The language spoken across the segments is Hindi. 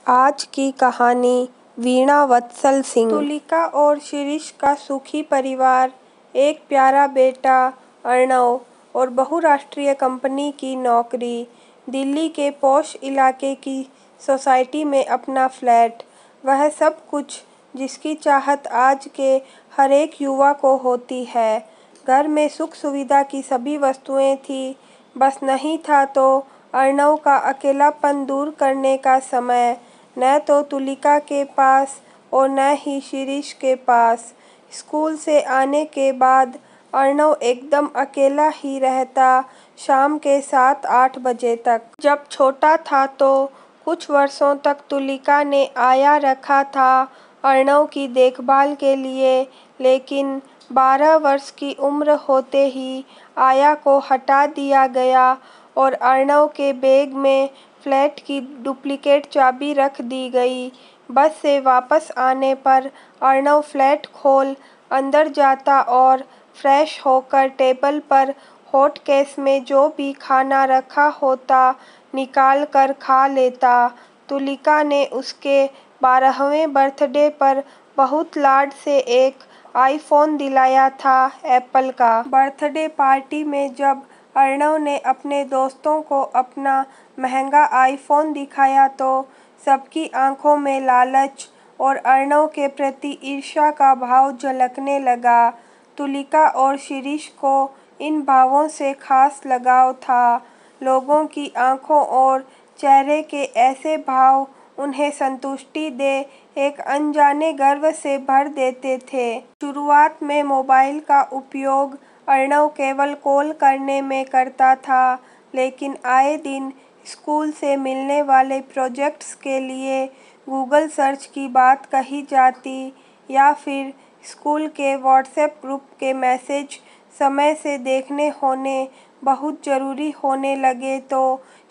आज की कहानी वीणा वत्सल सिंह। तुलिका और शिरीष का सुखी परिवार, एक प्यारा बेटा अर्णव और बहुराष्ट्रीय कंपनी की नौकरी, दिल्ली के पॉश इलाके की सोसाइटी में अपना फ्लैट, वह सब कुछ जिसकी चाहत आज के हर एक युवा को होती है। घर में सुख सुविधा की सभी वस्तुएं थी, बस नहीं था तो अर्णव का अकेलापन दूर करने का समय। न तो तुलिका के पास और न ही शिरीष के पास। स्कूल से आने के बाद अर्णव एकदम अकेला ही रहता, शाम के 7-8 बजे तक। जब छोटा था तो कुछ वर्षों तक तुलिका ने आया रखा था अर्णव की देखभाल के लिए, लेकिन 12 वर्ष की उम्र होते ही आया को हटा दिया गया और अर्णव के बैग में फ्लैट की डुप्लीकेट चाबी रख दी गई। बस से वापस आने पर अर्णव फ्लैट खोल अंदर जाता और फ्रेश होकर टेबल पर हॉट केस में जो भी खाना रखा होता निकाल कर खा लेता। तुलिका ने उसके 12वें बर्थडे पर बहुत लाड से एक आईफोन दिलाया था, एप्पल का। बर्थडे पार्टी में जब अर्णव ने अपने दोस्तों को अपना महंगा आईफोन दिखाया तो सबकी आंखों में लालच और अर्णव के प्रति ईर्ष्या का भाव झलकने लगा। तुलिका और शिरीष को इन भावों से खास लगाव था। लोगों की आंखों और चेहरे के ऐसे भाव उन्हें संतुष्टि दे एक अनजाने गर्व से भर देते थे। शुरुआत में मोबाइल का उपयोग अर्णव केवल कॉल करने में करता था, लेकिन आए दिन स्कूल से मिलने वाले प्रोजेक्ट्स के लिए गूगल सर्च की बात कही जाती या फिर स्कूल के व्हाट्सएप ग्रुप के मैसेज समय से देखने होने बहुत ज़रूरी होने लगे तो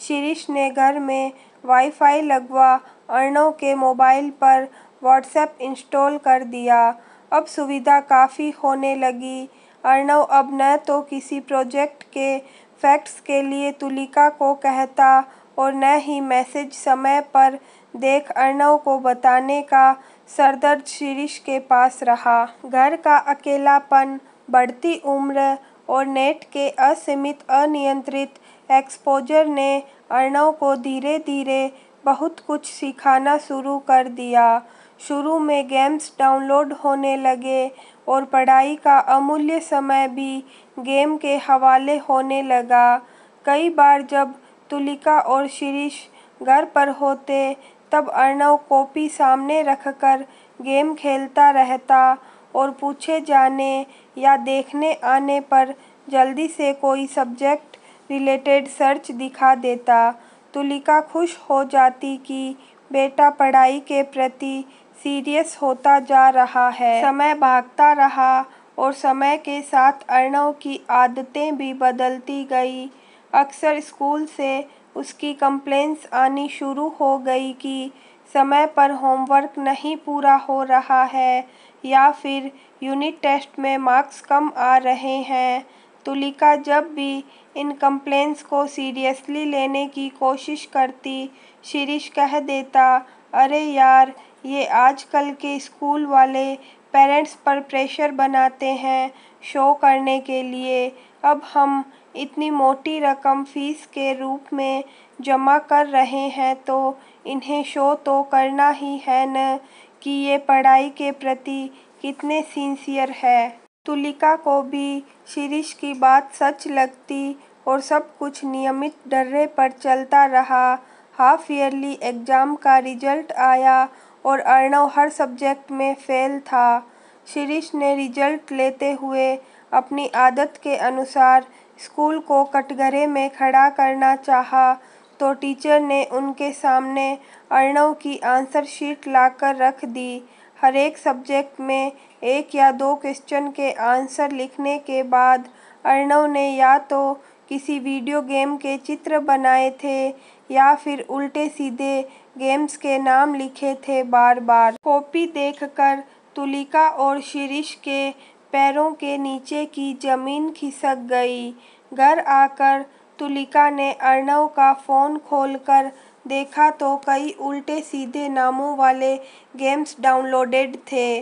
शिरीष ने घर में वाईफाई लगवा अर्णव के मोबाइल पर व्हाट्सएप इंस्टॉल कर दिया। अब सुविधा काफ़ी होने लगी। अर्णव अब न तो किसी प्रोजेक्ट के फैक्ट्स के लिए तुलिका को कहता और न ही मैसेज समय पर देख अर्णव को बताने का सरदर्द शिरीष के पास रहा। घर का अकेलापन, बढ़ती उम्र और नेट के असीमित अनियंत्रित एक्सपोजर ने अर्णव को धीरे धीरे बहुत कुछ सिखाना शुरू कर दिया। शुरू में गेम्स डाउनलोड होने लगे और पढ़ाई का अमूल्य समय भी गेम के हवाले होने लगा। कई बार जब तुलिका और शिरीष घर पर होते तब अर्णव कॉपी सामने रखकर गेम खेलता रहता और पूछे जाने या देखने आने पर जल्दी से कोई सब्जेक्ट रिलेटेड सर्च दिखा देता। तुलिका खुश हो जाती कि बेटा पढ़ाई के प्रति सीरियस होता जा रहा है। समय भागता रहा और समय के साथ अर्णव की आदतें भी बदलती गई। अक्सर स्कूल से उसकी कंप्लेंट्स आनी शुरू हो गई कि समय पर होमवर्क नहीं पूरा हो रहा है या फिर यूनिट टेस्ट में मार्क्स कम आ रहे हैं। तुलिका जब भी इन कंप्लेंट्स को सीरियसली लेने की कोशिश करती, शिरीष कह देता, अरे यार, ये आजकल के स्कूल वाले पेरेंट्स पर प्रेशर बनाते हैं शो करने के लिए। अब हम इतनी मोटी रकम फीस के रूप में जमा कर रहे हैं तो इन्हें शो तो करना ही है न कि ये पढ़ाई के प्रति कितने सिंसियर है। तुलिका को भी शिरीष की बात सच लगती और सब कुछ नियमित ढर्रे पर चलता रहा। हाफ ईयरली एग्ज़ाम का रिजल्ट आया और अर्णव हर सब्जेक्ट में फेल था। शिरीष ने रिजल्ट लेते हुए अपनी आदत के अनुसार स्कूल को कटघरे में खड़ा करना चाहा तो टीचर ने उनके सामने अर्णव की आंसर शीट लाकर रख दी। हर एक सब्जेक्ट में 1 या 2 क्वेश्चन के आंसर लिखने के बाद अर्णव ने या तो किसी वीडियो गेम के चित्र बनाए थे या फिर उल्टे सीधे गेम्स के नाम लिखे थे। बार बार कॉपी देखकर तुलिका और शिरीष के पैरों के नीचे की जमीन खिसक गई। घर आकर तुलिका ने अर्णव का फ़ोन खोलकर देखा तो कई उल्टे सीधे नामों वाले गेम्स डाउनलोडेड थे।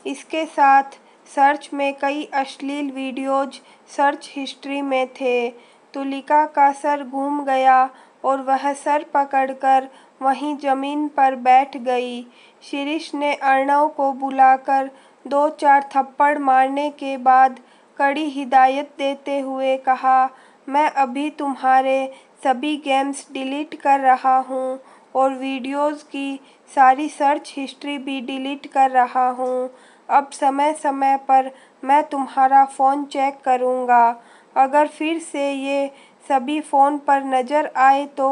इसके साथ सर्च में कई अश्लील वीडियोज सर्च हिस्ट्री में थे। तुलिका का सर घूम गया और वह सर पकड़कर वहीं जमीन पर बैठ गई। शिरीष ने अर्णव को बुलाकर 2-4 थप्पड़ मारने के बाद कड़ी हिदायत देते हुए कहा, मैं अभी तुम्हारे सभी गेम्स डिलीट कर रहा हूँ और वीडियोज़ की सारी सर्च हिस्ट्री भी डिलीट कर रहा हूँ। अब समय समय पर मैं तुम्हारा फ़ोन चेक करूँगा। अगर फिर से ये सभी फ़ोन पर नज़र आए तो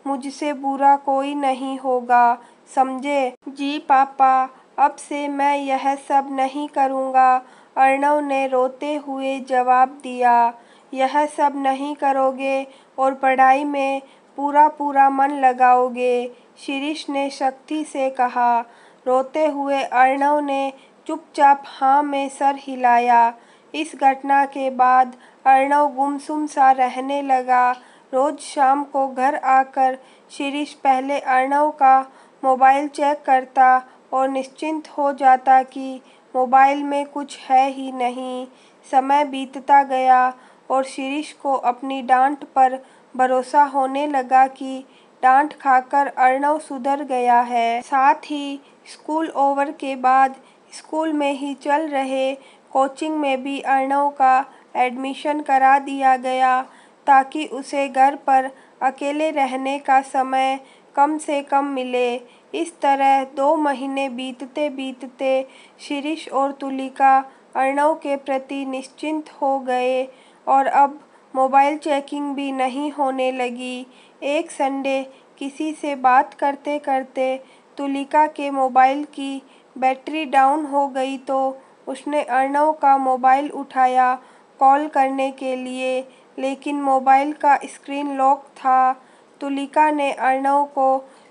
मुझसे बुरा कोई नहीं होगा, समझे? जी पापा, अब से मैं यह सब नहीं करूँगा, अर्णव ने रोते हुए जवाब दिया। यह सब नहीं करोगे और पढ़ाई में पूरा पूरा मन लगाओगे, शिरीष ने सख्ती से कहा। रोते हुए अर्णव ने चुपचाप हाँ में सर हिलाया। इस घटना के बाद अर्णव गुमसुम सा रहने लगा। रोज शाम को घर आकर शिरीष पहले अर्णव का मोबाइल चेक करता और निश्चिंत हो जाता कि मोबाइल में कुछ है ही नहीं। समय बीतता गया और शिरीष को अपनी डांट पर भरोसा होने लगा कि डांट खाकर अर्णव सुधर गया है। साथ ही स्कूल ओवर के बाद स्कूल में ही चल रहे कोचिंग में भी अर्णव का एडमिशन करा दिया गया ताकि उसे घर पर अकेले रहने का समय कम से कम मिले। इस तरह 2 महीने बीतते बीतते शिरीष और तुलिका अर्णव के प्रति निश्चिंत हो गए और अब मोबाइल चेकिंग भी नहीं होने लगी। एक संडे किसी से बात करते करते तुलिका के मोबाइल की बैटरी डाउन हो गई तो उसने अर्णव का मोबाइल उठाया कॉल करने के लिए, लेकिन मोबाइल का स्क्रीन लॉक था। तुलिका ने अर्णव को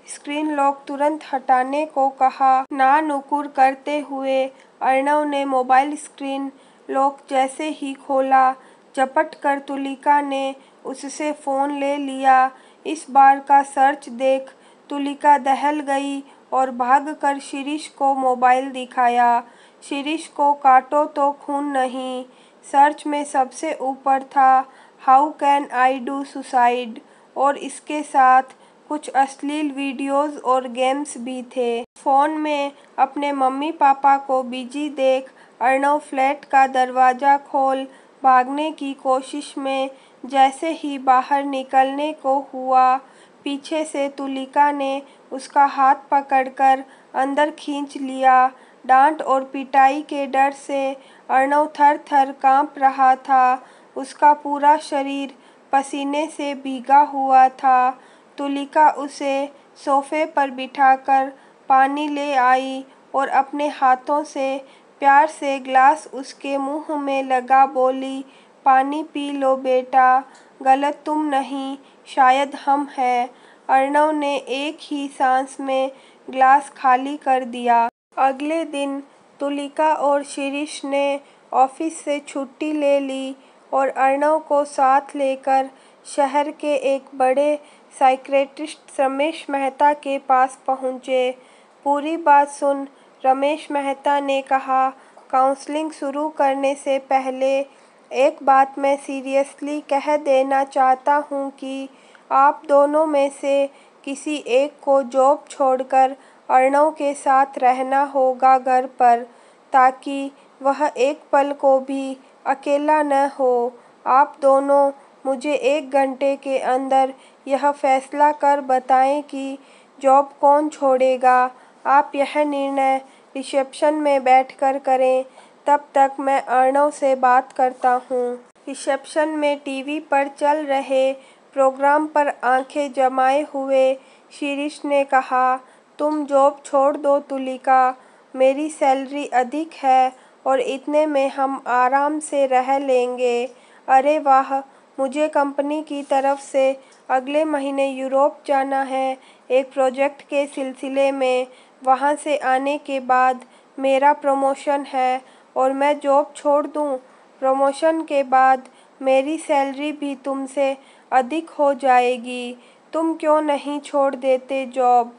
स्क्रीन लॉक तुरंत हटाने को कहा। ना नुकुर करते हुए अर्णव ने मोबाइल स्क्रीन लॉक जैसे ही खोला, झपट कर तुलिका ने उससे फ़ोन ले लिया। इस बार का सर्च देख तुलिका दहल गई और भागकर शिरीष को मोबाइल दिखाया। शिरीष को काटो तो खून नहीं। सर्च में सबसे ऊपर था how can I do suicide और इसके साथ कुछ अश्लील वीडियोस और गेम्स भी थे। फ़ोन में अपने मम्मी पापा को बिजी देख अर्णव फ्लैट का दरवाज़ा खोल भागने की कोशिश में जैसे ही बाहर निकलने को हुआ, पीछे से तुलिका ने उसका हाथ पकड़कर अंदर खींच लिया। डांट और पिटाई के डर से अर्णव थर-थर काँप रहा था। उसका पूरा शरीर पसीने से भीगा हुआ था। तुलिका उसे सोफे पर बिठाकर पानी ले आई और अपने हाथों से प्यार से ग्लास उसके मुंह में लगा बोली, पानी पी लो बेटा, गलत तुम नहीं, शायद हम हैं। अर्णव ने एक ही सांस में ग्लास खाली कर दिया। अगले दिन तुलिका और शिरीष ने ऑफिस से छुट्टी ले ली और अर्णव को साथ लेकर शहर के एक बड़े साइकियाट्रिस्ट रमेश मेहता के पास पहुँचे। पूरी बात सुन रमेश मेहता ने कहा, काउंसलिंग शुरू करने से पहले एक बात मैं सीरियसली कह देना चाहता हूँ कि आप दोनों में से किसी एक को जॉब छोड़कर अर्णव के साथ रहना होगा घर पर, ताकि वह एक पल को भी अकेला न हो। आप दोनों मुझे 1 घंटे के अंदर यह फैसला कर बताएं कि जॉब कौन छोड़ेगा। आप यह निर्णय रिसेप्शन में बैठकर करें, तब तक मैं अर्णव से बात करता हूँ। रिसेप्शन में टीवी पर चल रहे प्रोग्राम पर आंखें जमाए हुए शिरीष ने कहा, तुम जॉब छोड़ दो तुलिका, मेरी सैलरी अधिक है और इतने में हम आराम से रह लेंगे। अरे वाह, मुझे कंपनी की तरफ से अगले महीने यूरोप जाना है एक प्रोजेक्ट के सिलसिले में। वहाँ से आने के बाद मेरा प्रमोशन है और मैं जॉब छोड़ दूँ। प्रमोशन के बाद मेरी सैलरी भी तुमसे अधिक हो जाएगी। तुम क्यों नहीं छोड़ देते जॉब?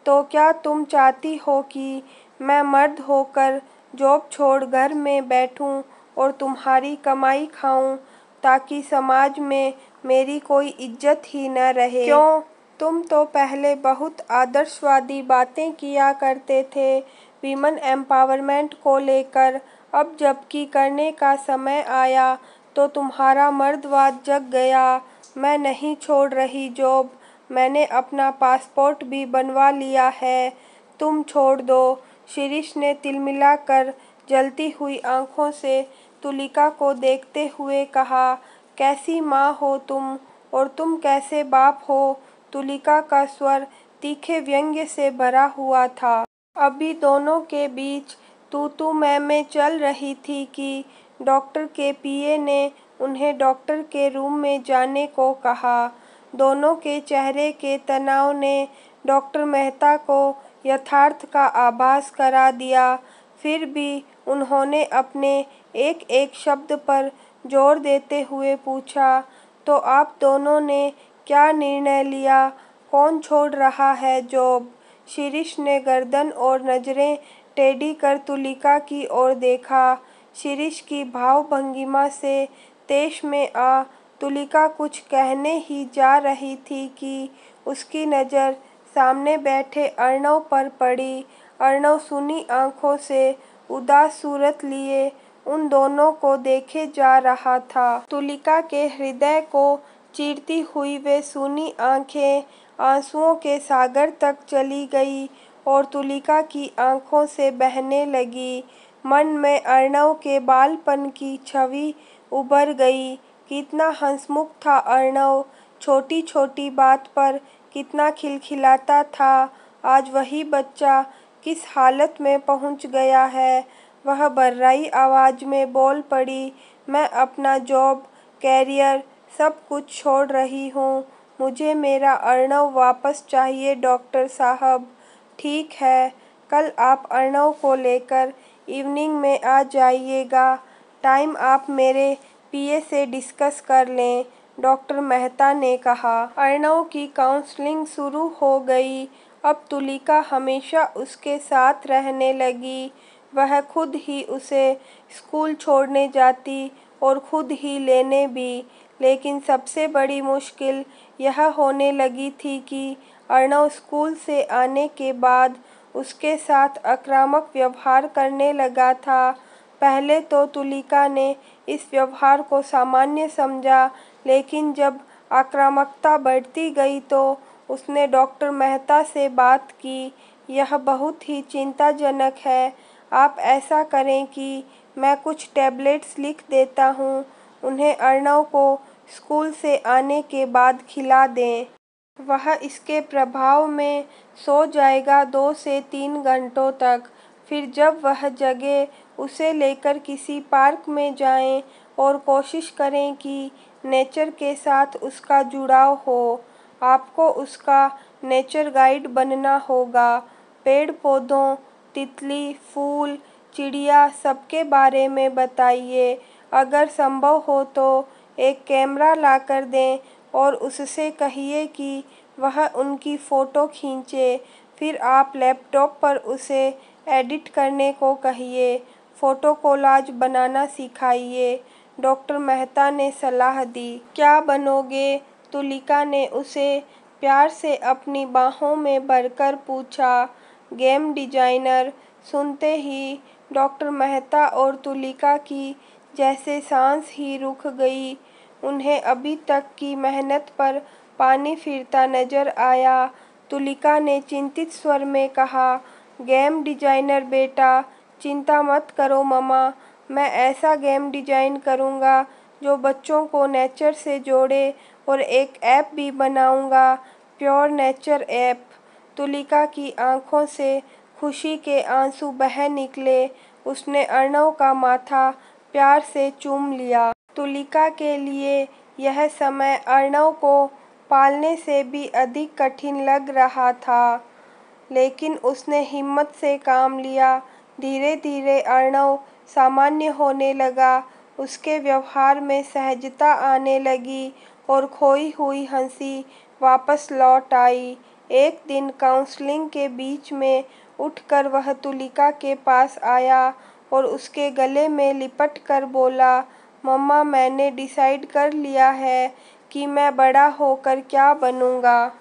तो क्या तुम चाहती हो कि मैं मर्द होकर जॉब छोड़ घर में बैठूं और तुम्हारी कमाई खाऊं ताकि समाज में मेरी कोई इज्जत ही न रहे? क्यों? तुम तो पहले बहुत आदर्शवादी बातें किया करते थे विमेन एम्पावरमेंट को लेकर। अब जबकि करने का समय आया तो तुम्हारा मर्दवाद जग गया। मैं नहीं छोड़ रही जॉब। मैंने अपना पासपोर्ट भी बनवा लिया है। तुम छोड़ दो। शिरीष ने तिलमिलाकर जलती हुई आंखों से तुलिका को देखते हुए कहा, कैसी माँ हो तुम और तुम कैसे बाप हो? तुलिका का स्वर तीखे व्यंग्य से भरा हुआ था। अभी दोनों के बीच तू मैं चल रही थी कि डॉक्टर के पीए ने उन्हें डॉक्टर के रूम में जाने को कहा। दोनों के चेहरे के तनाव ने डॉक्टर मेहता को यथार्थ का आभास करा दिया। फिर भी उन्होंने अपने एक एक शब्द पर जोर देते हुए पूछा, तो आप दोनों ने क्या निर्णय लिया? कौन छोड़ रहा है जॉब? शिरीष ने गर्दन और नजरें टेढ़ी कर तुलिका की ओर देखा। शिरीष की भाव-भंगिमा से तेश में आ तुलिका कुछ कहने ही जा रही थी कि उसकी नज़र सामने बैठे अर्णव पर पड़ी। अर्णव सूनी आंखों से उदास सूरत लिए उन दोनों को देखे जा रहा था। तुलिका के हृदय को चीरती हुई वे सूनी आंखें आंसुओं के सागर तक चली गई और तुलिका की आंखों से बहने लगी। मन में अर्णव के बालपन की छवि उभर गई। कितना हंसमुख था अर्णव, छोटी छोटी बात पर कितना खिलखिलाता था। आज वही बच्चा किस हालत में पहुंच गया है। वह बर्राई आवाज में बोल पड़ी, मैं अपना जॉब, कैरियर सब कुछ छोड़ रही हूँ। मुझे मेरा अर्णव वापस चाहिए डॉक्टर साहब। ठीक है, कल आप अर्णव को लेकर इवनिंग में आ जाइएगा। टाइम आप मेरे पीए से डिस्कस कर लें, डॉक्टर मेहता ने कहा। अर्णव की काउंसलिंग शुरू हो गई। अब तुलिका हमेशा उसके साथ रहने लगी। वह खुद ही उसे स्कूल छोड़ने जाती और खुद ही लेने भी। लेकिन सबसे बड़ी मुश्किल यह होने लगी थी कि अर्णव स्कूल से आने के बाद उसके साथ आक्रामक व्यवहार करने लगा था। पहले तो तुलिका ने इस व्यवहार को सामान्य समझा, लेकिन जब आक्रामकता बढ़ती गई तो उसने डॉक्टर मेहता से बात की। यह बहुत ही चिंताजनक है। आप ऐसा करें कि मैं कुछ टैबलेट्स लिख देता हूँ, उन्हें अर्णव को स्कूल से आने के बाद खिला दें। वह इसके प्रभाव में सो जाएगा 2 से 3 घंटों तक। फिर जब वह जगे उसे लेकर किसी पार्क में जाएं और कोशिश करें कि नेचर के साथ उसका जुड़ाव हो। आपको उसका नेचर गाइड बनना होगा। पेड़ पौधों, तितली, फूल, चिड़िया सबके बारे में बताइए। अगर संभव हो तो एक कैमरा लाकर दें और उससे कहिए कि वह उनकी फ़ोटो खींचे। फिर आप लैपटॉप पर उसे एडिट करने को कहिए। फ़ोटो कोलाज बनाना सिखाइए, डॉक्टर मेहता ने सलाह दी। क्या बनोगे? तुलिका ने उसे प्यार से अपनी बाहों में भरकर पूछा। Game designer. सुनते ही डॉक्टर मेहता और तुलिका की जैसे सांस ही रुक गई। उन्हें अभी तक की मेहनत पर पानी फिरता नजर आया। तुलिका ने चिंतित स्वर में कहा, गेम डिजाइनर बेटा, चिंता मत करो मम्मा, मैं ऐसा गेम डिजाइन करूँगा जो बच्चों को नेचर से जोड़े और एक ऐप भी बनाऊँगा, प्योर नेचर ऐप। तुलिका की आंखों से खुशी के आंसू बह निकले। उसने अर्णव का माथा प्यार से चूम लिया। तुलिका के लिए यह समय अर्णव को पालने से भी अधिक कठिन लग रहा था, लेकिन उसने हिम्मत से काम लिया। धीरे धीरे अर्णव सामान्य होने लगा। उसके व्यवहार में सहजता आने लगी और खोई हुई हंसी वापस लौट आई। एक दिन काउंसलिंग के बीच में उठकर वह तुलिका के पास आया और उसके गले में लिपट कर बोला, मम्मा मैंने डिसाइड कर लिया है कि मैं बड़ा होकर क्या बनूंगा।